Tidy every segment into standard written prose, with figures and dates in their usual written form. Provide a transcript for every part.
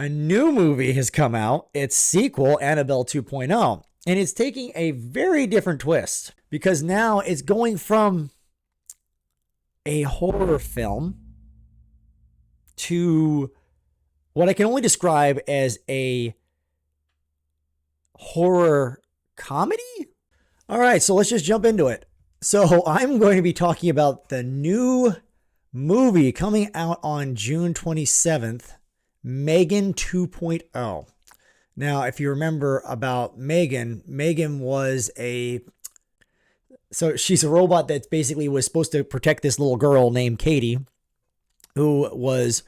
A new movie has come out. Its sequel, Annabelle 2.0, and it's taking a very different twist because now it's going from a horror film to what I can only describe as a horror comedy. All right, so let's just jump into it. So I'm going to be talking about the new movie coming out on June 27th, M3GAN 2.0. Now, if you remember about M3GAN was she's a robot that basically was supposed to protect this little girl named Katie, who was,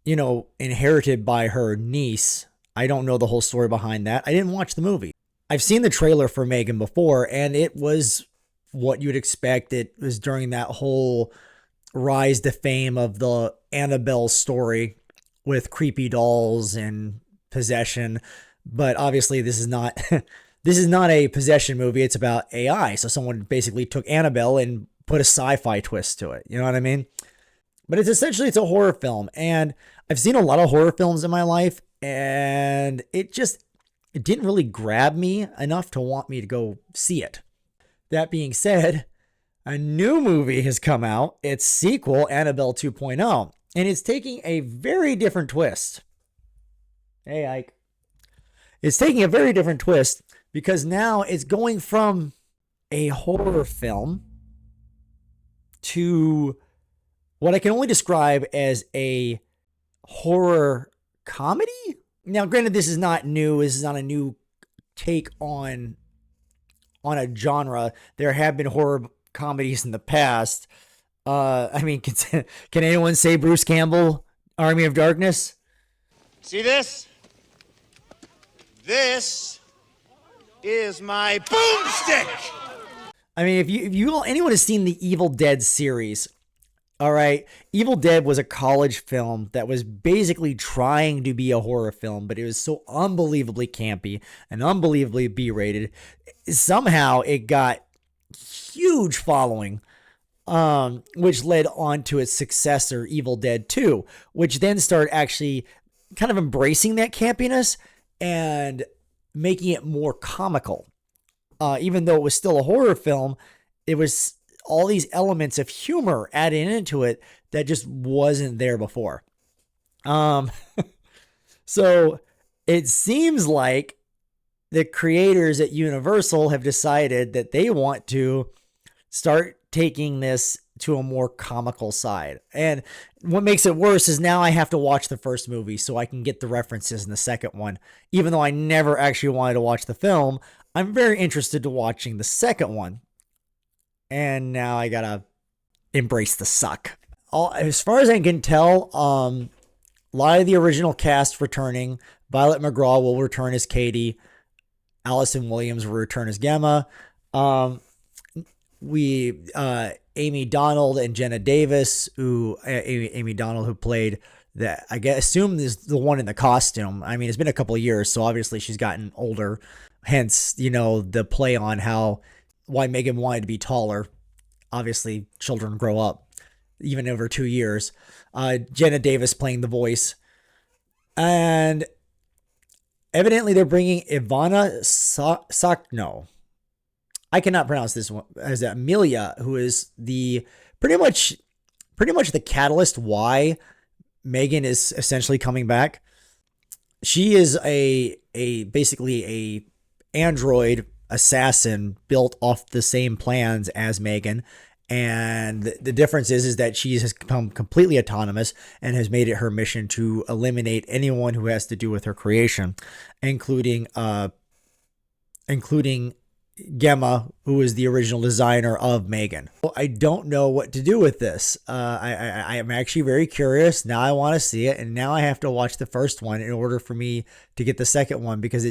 inherited by her niece. I don't know the whole story behind that. I didn't watch the movie. I've seen the trailer for M3GAN before, and it was what you'd expect. It was during that whole rise to fame of the Annabelle story with creepy dolls and possession. But obviously this is not this is not a possession movie. It's about AI. So someone basically took Annabelle and put a sci-fi twist to it. You know what I mean? But it's a horror film, and I've seen a lot of horror films in my life, and it didn't really grab me enough to want me to go see it. That being said, a new movie has come out. Its sequel, Annabelle 2.0, and it's taking a very different twist. Hey, Ike. It's taking a very different twist because now it's going from a horror film to what I can only describe as a horror comedy. Now, granted, this is not new. This is not a new take on a genre. There have been horror comedies in the past. Can anyone say Bruce Campbell, Army of Darkness? See this? This is my boomstick. I mean, if anyone has seen the Evil Dead series, all right, Evil Dead was a college film that was basically trying to be a horror film, but it was so unbelievably campy and unbelievably B-rated. Somehow it got huge following, which led on to its successor, Evil Dead 2, which then started actually kind of embracing that campiness and making it more comical. Even though it was still a horror film, it was all these elements of humor added into it that just wasn't there before. So it seems like the creators at Universal have decided that they want to start taking this to a more comical side. And what makes it worse is now I have to watch the first movie so I can get the references in the second one. Even though I never actually wanted to watch the film, I'm very interested to watching the second one. And now I gotta embrace the suck. As far as I can tell, a lot of the original cast returning. Violet McGraw will return as Katie. Allison Williams will return as Gemma. Amy Donald and Jenna Davis, Amy Donald, who played that, I assume is the one in the costume. I mean, it's been a couple of years, so obviously she's gotten older. Hence, the play on why M3GAN wanted to be taller. Obviously, children grow up even over 2 years. Jenna Davis playing the voice. And evidently they're bringing Ivana Sakno. I cannot pronounce this one, as Amelia, who is the pretty much the catalyst why M3GAN is essentially coming back. She is basically a android assassin built off the same plans as M3GAN, and the difference is that she has become completely autonomous and has made it her mission to eliminate anyone who has to do with her creation, including Gemma, who is the original designer of M3GAN. I don't know what to do with this. I am actually very curious. Now I want to see it, and now I have to watch the first one in order for me to get the second one, because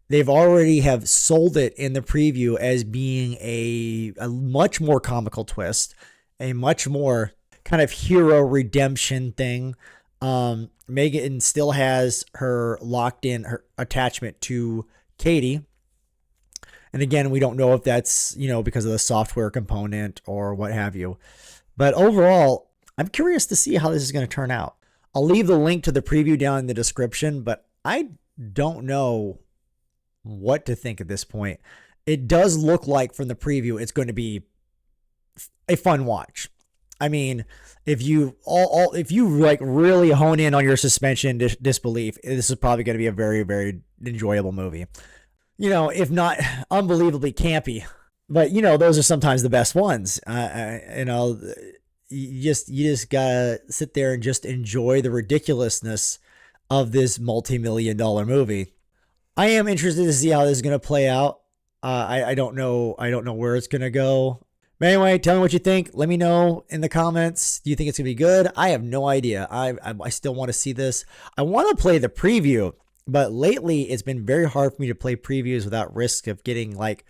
they've already have sold it in the preview as being a much more comical twist, a much more kind of hero redemption thing. M3GAN still has her locked in, her attachment to Katie. And again, we don't know if that's, because of the software component or what have you. But overall, I'm curious to see how this is going to turn out. I'll leave the link to the preview down in the description, but I don't know what to think at this point. It does look like from the preview it's going to be a fun watch. I mean, if you like really hone in on your suspension disbelief, this is probably going to be a very, very enjoyable movie. You know, if not unbelievably campy, but you know, those are sometimes the best ones. You know, you just gotta sit there and just enjoy the ridiculousness of this multi-million-dollar movie. I am interested to see how this is going to play out. I don't know where it's going to go. But anyway, tell me what you think. Let me know in the comments. Do you think it's going to be good? I have no idea. I still want to see this. I want to play the preview, but lately it's been very hard for me to play previews without risk of getting like,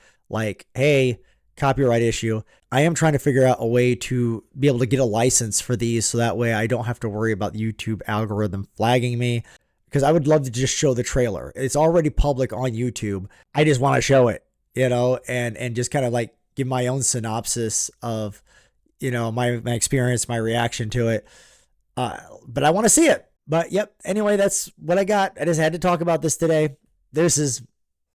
hey, copyright issue. I am trying to figure out a way to be able to get a license for these so that way I don't have to worry about the YouTube algorithm flagging me, because I would love to just show the trailer. It's already public on YouTube. I just want to show it, you know, and just kind of like give my own synopsis of, you know, my experience, my reaction to it. But I want to see it. But yep. Anyway, that's what I got. I just had to talk about this today. This is